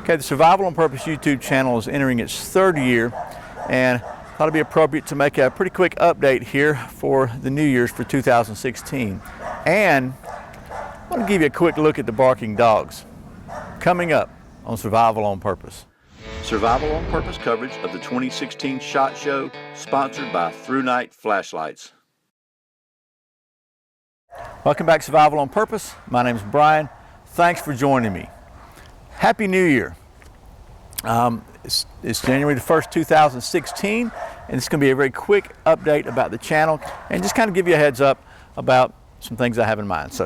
Okay, the Survival on Purpose YouTube channel is entering its third year, and thought it'd be appropriate to make a pretty quick update here for the New Year's for 2016. And I want to give you a quick look at the barking dogs coming up on Survival on Purpose. Survival on Purpose coverage of the 2016 SHOT Show, sponsored by Through Night Flashlights. Welcome back to Survival on Purpose. My name is Brian. Thanks for joining me. Happy New Year. It's January the 1st, 2016, and it's going to be a very quick update about the channel and just kind of give you a heads up about some things I have in mind.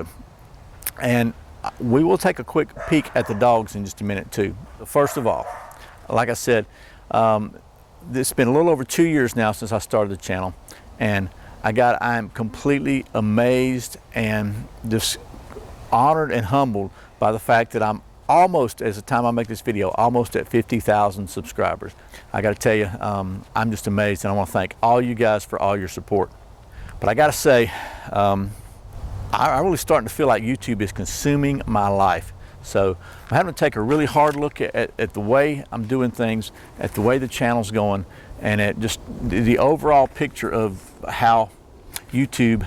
And we will take a quick peek at the dogs in just a minute too. First of all, like I said, it's been a little over 2 years now since I started the channel, and I'm completely amazed and just honored and humbled by the fact that I'm almost, as the time I make this video, almost at 50,000 subscribers. I got to tell you, I'm just amazed, and I want to thank all you guys for all your support. But I got to say, I'm really starting to feel like YouTube is consuming my life. So I'm having to take a really hard look at the way I'm doing things, at the way the channel's going, and at just the overall picture of how YouTube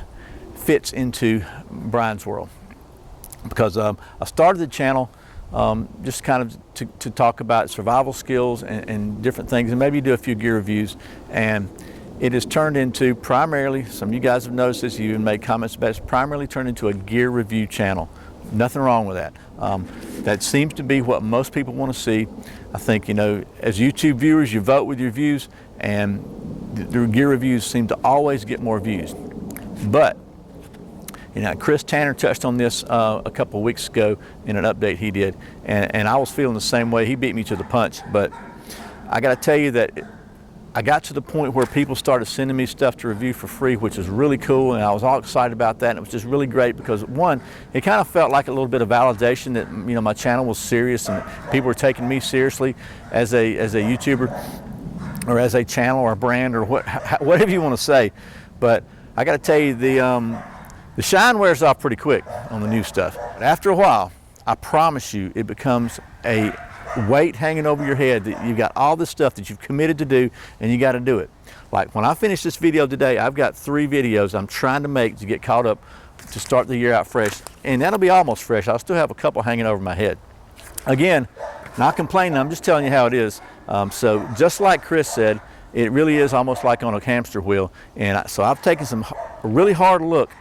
fits into Brian's world. Because I started the channel just kind of to talk about survival skills and different things, and maybe do a few gear reviews. And it has turned into primarily, some of you guys have noticed this, you even made comments about it, it's primarily turned into a gear review channel. Nothing wrong with that. That seems to be what most people want to see. I think, as YouTube viewers, you vote with your views, and the gear reviews seem to always get more views. But Chris Tanner touched on this a couple of weeks ago in an update he did, and I was feeling the same way. He beat me to the punch, but I got to tell you that I got to the point where people started sending me stuff to review for free, which is really cool, and I was all excited about that, and it was just really great because, one, it kind of felt like a little bit of validation that my channel was serious and people were taking me seriously as a YouTuber or as a channel or a brand or whatever you want to say. But I got to tell you, the shine wears off pretty quick on the new stuff. But after a while, I promise you, it becomes a weight hanging over your head that you've got all this stuff that you've committed to do, and you got to do it. Like when I finish this video today, I've got 3 videos I'm trying to make to get caught up to start the year out fresh, and that'll be almost fresh. I'll still have a couple hanging over my head. Again, not complaining, I'm just telling you how it is. So just like Chris said, it really is almost like on a hamster wheel, and so I've taken a really hard look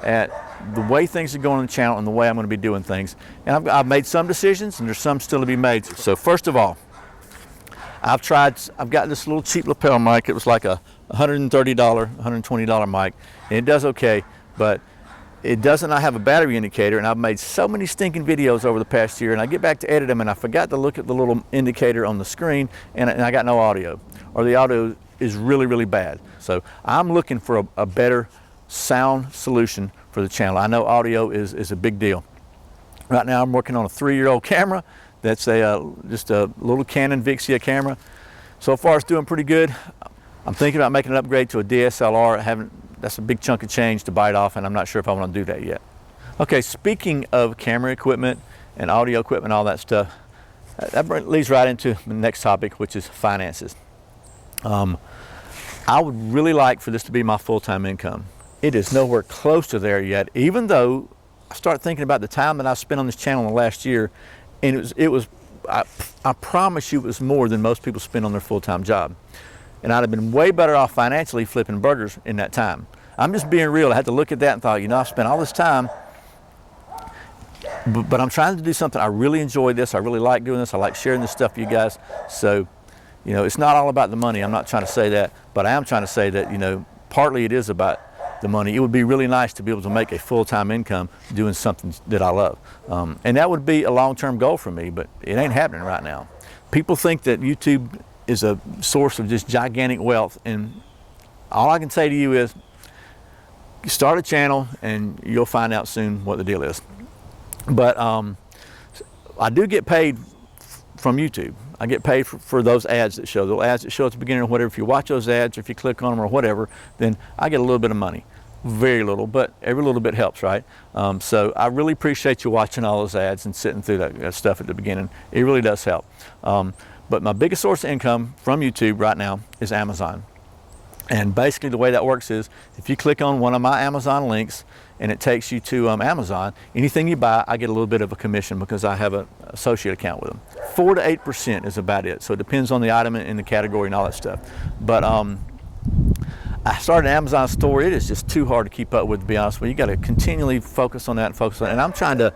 at the way things are going on the channel and the way I'm going to be doing things. And I've made some decisions, and there's some still to be made. So first of all, I've got this little cheap lapel mic. It was like a $130, $120 mic, and it does okay, but it doesn't have a battery indicator, and I've made so many stinking videos over the past year, and I get back to edit them, and I forgot to look at the little indicator on the screen, and I got no audio, or the audio is really, really bad. So I'm looking for a better sound solution for the channel. I know audio is a big deal. Right now I'm working on a 3-year-old camera that's just a little Canon Vixia camera. So far it's doing pretty good. I'm thinking about making an upgrade to a DSLR. That's a big chunk of change to bite off, and I'm not sure if I want to do that yet. Okay, speaking of camera equipment and audio equipment, all that stuff, that leads right into the next topic, which is finances. I would really like for this to be my full-time income. It is nowhere close to there yet, even though I start thinking about the time that I've spent on this channel in the last year, and I promise you it was more than most people spend on their full-time job. And I'd have been way better off financially flipping burgers in that time. I'm just being real. I had to look at that and thought, I've spent all this time, but I'm trying to do something. I really enjoy this. I really like doing this. I like sharing this stuff with you guys. So, it's not all about the money. I'm not trying to say that, but I am trying to say that, partly it is about the money. It would be really nice to be able to make a full-time income doing something that I love. And that would be a long-term goal for me, but it ain't happening right now. People think that YouTube is a source of just gigantic wealth, and all I can say to you is start a channel and you'll find out soon what the deal is. But I do get paid from YouTube. I get paid for those ads that show. The ads that show at the beginning or whatever. If you watch those ads or if you click on them or whatever, then I get a little bit of money. very little, but every little bit helps, right? So I really appreciate you watching all those ads and sitting through that stuff at the beginning. It really does help. But my biggest source of income from YouTube right now is Amazon. And basically the way that works is if you click on one of my Amazon links and it takes you to Amazon, anything you buy, I get a little bit of a commission because I have an associate account with them. 4 to 8% is about it. So it depends on the item and the category and all that stuff. But I started an Amazon store. It is just too hard to keep up with, to be honest with you. You got to continually focus on that and focus on it. And I'm trying to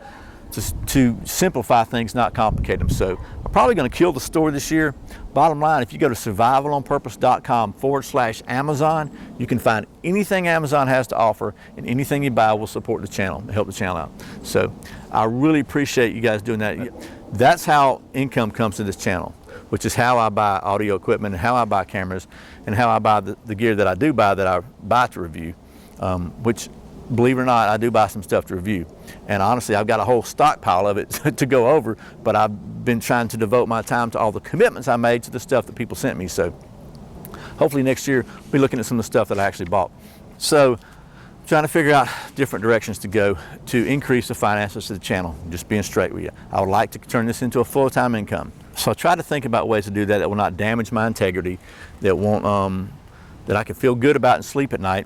simplify things, not complicate them. So I'm probably going to kill the store this year. Bottom line, if you go to survivalonpurpose.com/Amazon, you can find anything Amazon has to offer, and anything you buy will support the channel, help the channel out. So I really appreciate you guys doing that. That's how income comes to this channel, which is how I buy audio equipment and how I buy cameras and how I buy the gear that I do buy, that I buy to review, which, believe it or not, I do buy some stuff to review. And honestly, I've got a whole stockpile of it to go over, but I've been trying to devote my time to all the commitments I made to the stuff that people sent me. So hopefully next year, we'll be looking at some of the stuff that I actually bought. So trying to figure out different directions to go to increase the finances of the channel, just being straight with you. I would like to turn this into a full-time income. So I try to think about ways to do that that will not damage my integrity, that won't, that I can feel good about and sleep at night,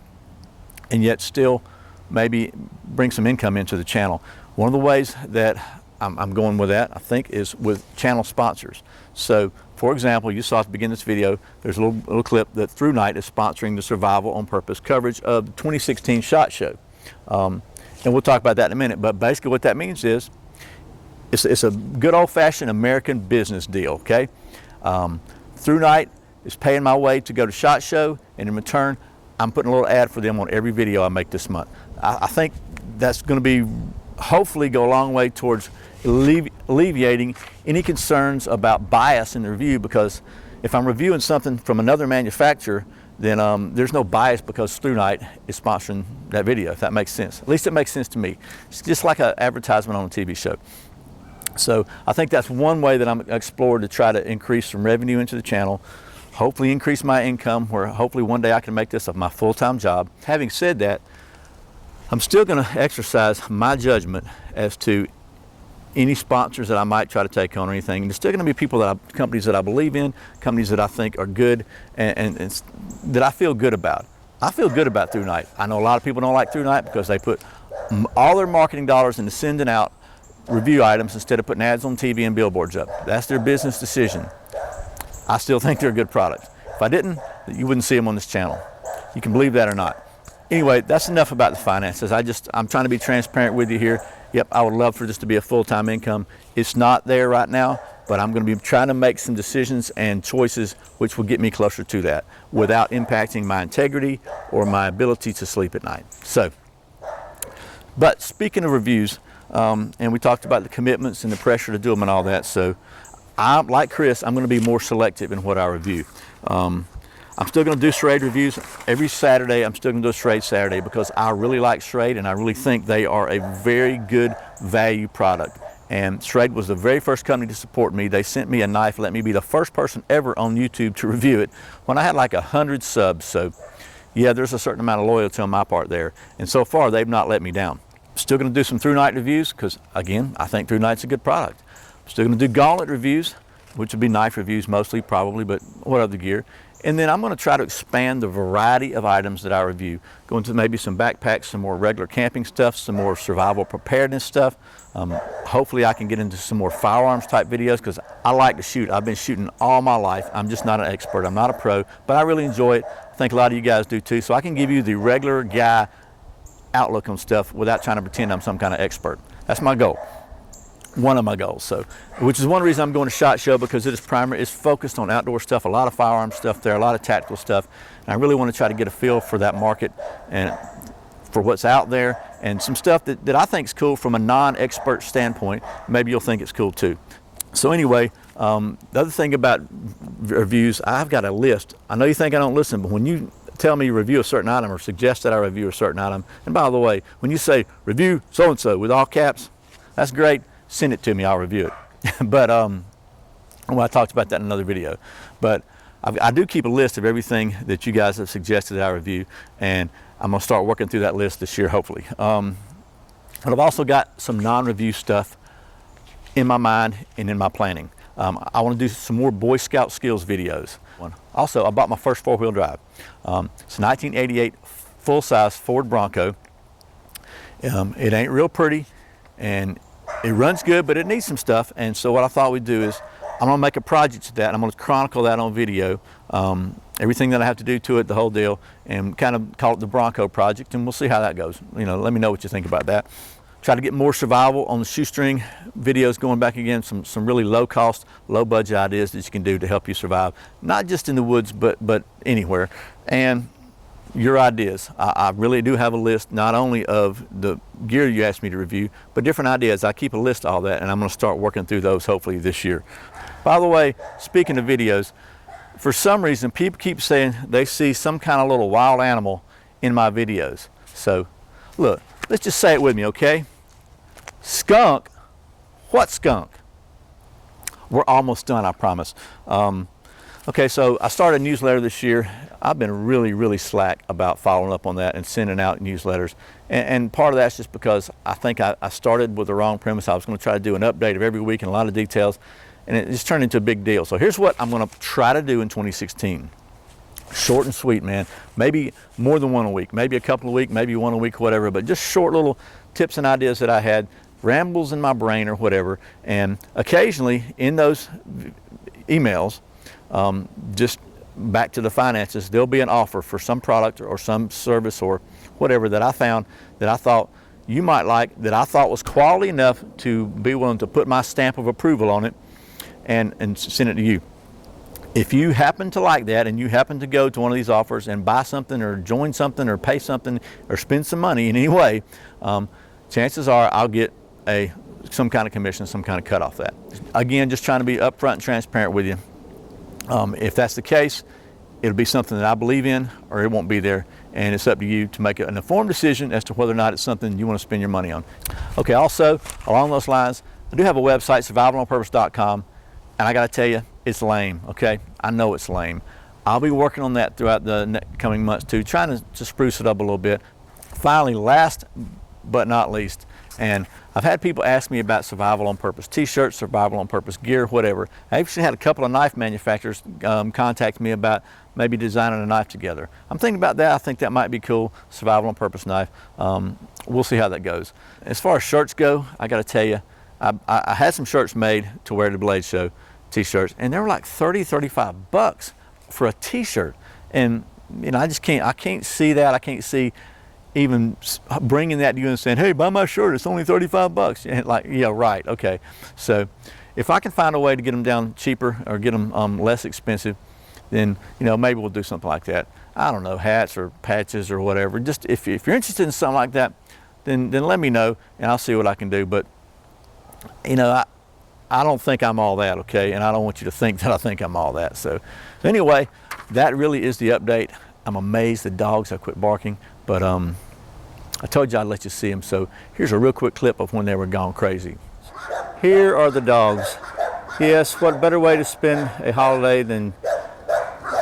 and yet still maybe bring some income into the channel. One of the ways that I'm going with that, I think, is with channel sponsors. So, for example, you saw at the beginning of this video, there's a little clip that ThruNite is sponsoring the Survival on Purpose coverage of the 2016 SHOT Show. And we'll talk about that in a minute, but basically what that means is it's a good old-fashioned American business deal, okay? ThruNite is paying my way to go to SHOT Show, and in return, I'm putting a little ad for them on every video I make this month. I think that's going to be, hopefully, go a long way towards alleviating any concerns about bias in the review, because if I'm reviewing something from another manufacturer, then there's no bias because ThruNite is sponsoring that video, if that makes sense. At least it makes sense to me. It's just like an advertisement on a TV show. So I think that's one way that I'm exploring to try to increase some revenue into the channel, hopefully increase my income, where hopefully one day I can make this my full-time job. Having said that, I'm still going to exercise my judgment as to any sponsors that I might try to take on or anything. And there's still going to be companies that I believe in, companies that I think are good, and that I feel good about. I feel good about ThruNite. I know a lot of people don't like ThruNite because they put all their marketing dollars into sending out review items instead of putting ads on TV and billboards up. That's their business decision. I still think they're a good product. If I didn't, you wouldn't see them on this channel. You can believe that or not. Anyway, that's enough about the finances. I'm trying to be transparent with you here. Yep, I would love for this to be a full-time income. It's not there right now, but I'm going to be trying to make some decisions and choices which will get me closer to that without impacting my integrity or my ability to sleep at night. So, but speaking of reviews, and we talked about the commitments and the pressure to do them and all that, so like Chris, I'm going to be more selective in what I review. I'm still going to do Schrade reviews every Saturday. I'm still going to do a Schrade Saturday because I really like Schrade and I really think they are a very good value product. And Schrade was the very first company to support me. They sent me a knife, let me be the first person ever on YouTube to review it when I had like 100 subs. So yeah, there's a certain amount of loyalty on my part there. And so far, they've not let me down. Still going to do some ThruNite reviews because, again, I think ThruNite's a good product. Still going to do Gauntlet reviews, which would be knife reviews mostly, probably, but what other gear. And then I'm going to try to expand the variety of items that I review. Go into maybe some backpacks, some more regular camping stuff, some more survival preparedness stuff. Hopefully I can get into some more firearms type videos because I like to shoot. I've been shooting all my life. I'm just not an expert. I'm not a pro, but I really enjoy it. I think a lot of you guys do too. So I can give you the regular guy outlook on stuff without trying to pretend I'm some kind of expert. That's my goal. One of my goals, so which is one reason I'm going to SHOT Show, because it's focused on outdoor stuff, a lot of firearm stuff there, a lot of tactical stuff, and I really want to try to get a feel for that market and for what's out there and some stuff that I think is cool from a non-expert standpoint. Maybe you'll think it's cool too. So anyway, the other thing about reviews, I've got a list. I know you think I don't listen, but when you tell me review a certain item or suggest that I review a certain item, and by the way, when you say review so-and-so with all caps, that's great. Send it to me, I'll review it. But well, I talked about that in another video. But I do keep a list of everything that you guys have suggested that I review, and I'm going to start working through that list this year, hopefully. But I've also got some non-review stuff in my mind and in my planning. I want to do some more Boy Scout skills videos. Also, I bought my first four-wheel drive. It's a 1988 full-size Ford Bronco. It ain't real pretty, and it runs good, but it needs some stuff. And so what I thought we'd do is I'm going to make a project of that, and I'm going to chronicle that on video, everything that I have to do to it, the whole deal, and kind of call it the Bronco Project, and we'll see how that goes. You know, let me know what you think about that. Try to get more survival on the shoestring videos going back again, some really low cost, low budget ideas that you can do to help you survive, not just in the woods, but anywhere. And your ideas. I really do have a list, not only of the gear you asked me to review, but different ideas. I keep a list of all that, and I'm going to start working through those hopefully this year. By the way, speaking of videos, for some reason people keep saying they see some kind of little wild animal in my videos. So look, let's just say it with me, okay? Skunk. What skunk? We're almost done, I promise. Okay, so I started a newsletter this year. I've been really slack about following up on that and sending out newsletters. And part of that's just because I think I started with the wrong premise. I was going to try to do an update of every week and a lot of details, and it just turned into a big deal. So here's what I'm going to try to do in 2016. Short and sweet, man. Maybe more than one a week, maybe a couple a week, maybe one a week, whatever, but just short little tips and ideas that I had, rambles in my brain or whatever. And occasionally in those emails, just back to the finances, there'll be an offer for some product or some service or whatever that I found that I thought you might like, that I thought was quality enough to be willing to put my stamp of approval on it and send it to you. If you happen to like that and you happen to go to one of these offers and buy something or join something or pay something or spend some money in any way, chances are I'll get some kind of commission, some kind of cut off that. Again, just trying to be upfront and transparent with you. If that's the case, it'll be something that I believe in, or it won't be there, and it's up to you to make an informed decision as to whether or not it's something you want to spend your money on. Okay, also, along those lines, I do have a website, survivalonpurpose.com, and I got to tell you, it's lame, okay? I know it's lame. I'll be working on that throughout the coming months too, trying to spruce it up a little bit. Finally, last but not least, and I've had people ask me about Survival on Purpose t-shirts, Survival on Purpose gear, whatever. I actually had a couple of knife manufacturers contact me about maybe designing a knife together. I'm thinking about that. I think that might be cool, Survival on Purpose knife. We'll see how that goes. As far as shirts go, I got to tell you, I had some shirts made to wear to the Blade Show, t-shirts, and they were like $30-35 for a t-shirt. And you know, I can't see that. I can't see even bringing that to you and saying, hey, buy my shirt, it's only $35. And like, yeah, right, okay. So if I can find a way to get them down cheaper or get them less expensive, then, you know, maybe we'll do something like that. I don't know, hats or patches or whatever. Just if you're interested in something like that, then let me know and I'll see what I can do. But, you know, I don't think I'm all that, okay? And I don't want you to think that I think I'm all that. So anyway, that really is the update. I'm amazed the dogs have quit barking, but I told you I'd let you see them. So here's a real quick clip of when they were gone crazy. Here are the dogs. Yes, what better way to spend a holiday than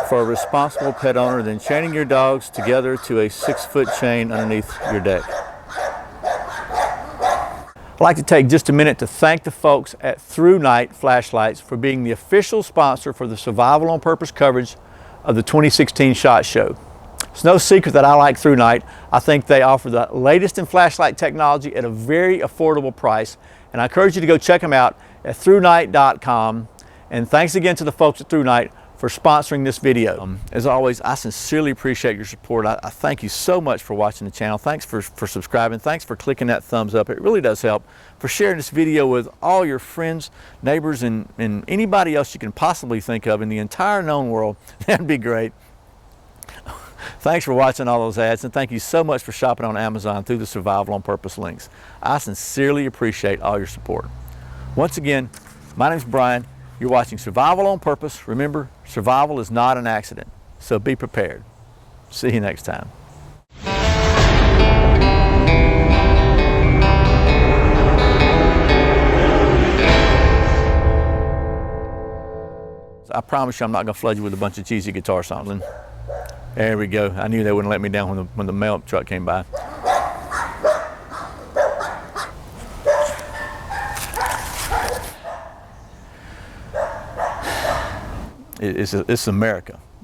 for a responsible pet owner than chaining your dogs together to a 6-foot chain underneath your deck. I'd like to take just a minute to thank the folks at Through Night Flashlights for being the official sponsor for the Survival on Purpose coverage of the 2016 SHOT Show. It's no secret that I like Through Night. I think they offer the latest in flashlight technology at a very affordable price, and I encourage you to go check them out at throughnight.com. And thanks again to the folks at Through Night for sponsoring this video. As always, I sincerely appreciate your support. I thank you so much for watching the channel. Thanks for subscribing. Thanks for clicking that thumbs up. It really does help. For sharing this video with all your friends, neighbors, and anybody else you can possibly think of in the entire known world. That'd be great. Thanks for watching all those ads, and thank you so much for shopping on Amazon through the Survival on Purpose links. I sincerely appreciate all your support. Once again, my name's Brian. You're watching Survival on Purpose. Remember, survival is not an accident, so be prepared. See you next time. I promise you I'm not going to flood you with a bunch of cheesy guitar songs. There we go. I knew they wouldn't let me down when the mail truck came by. It's America.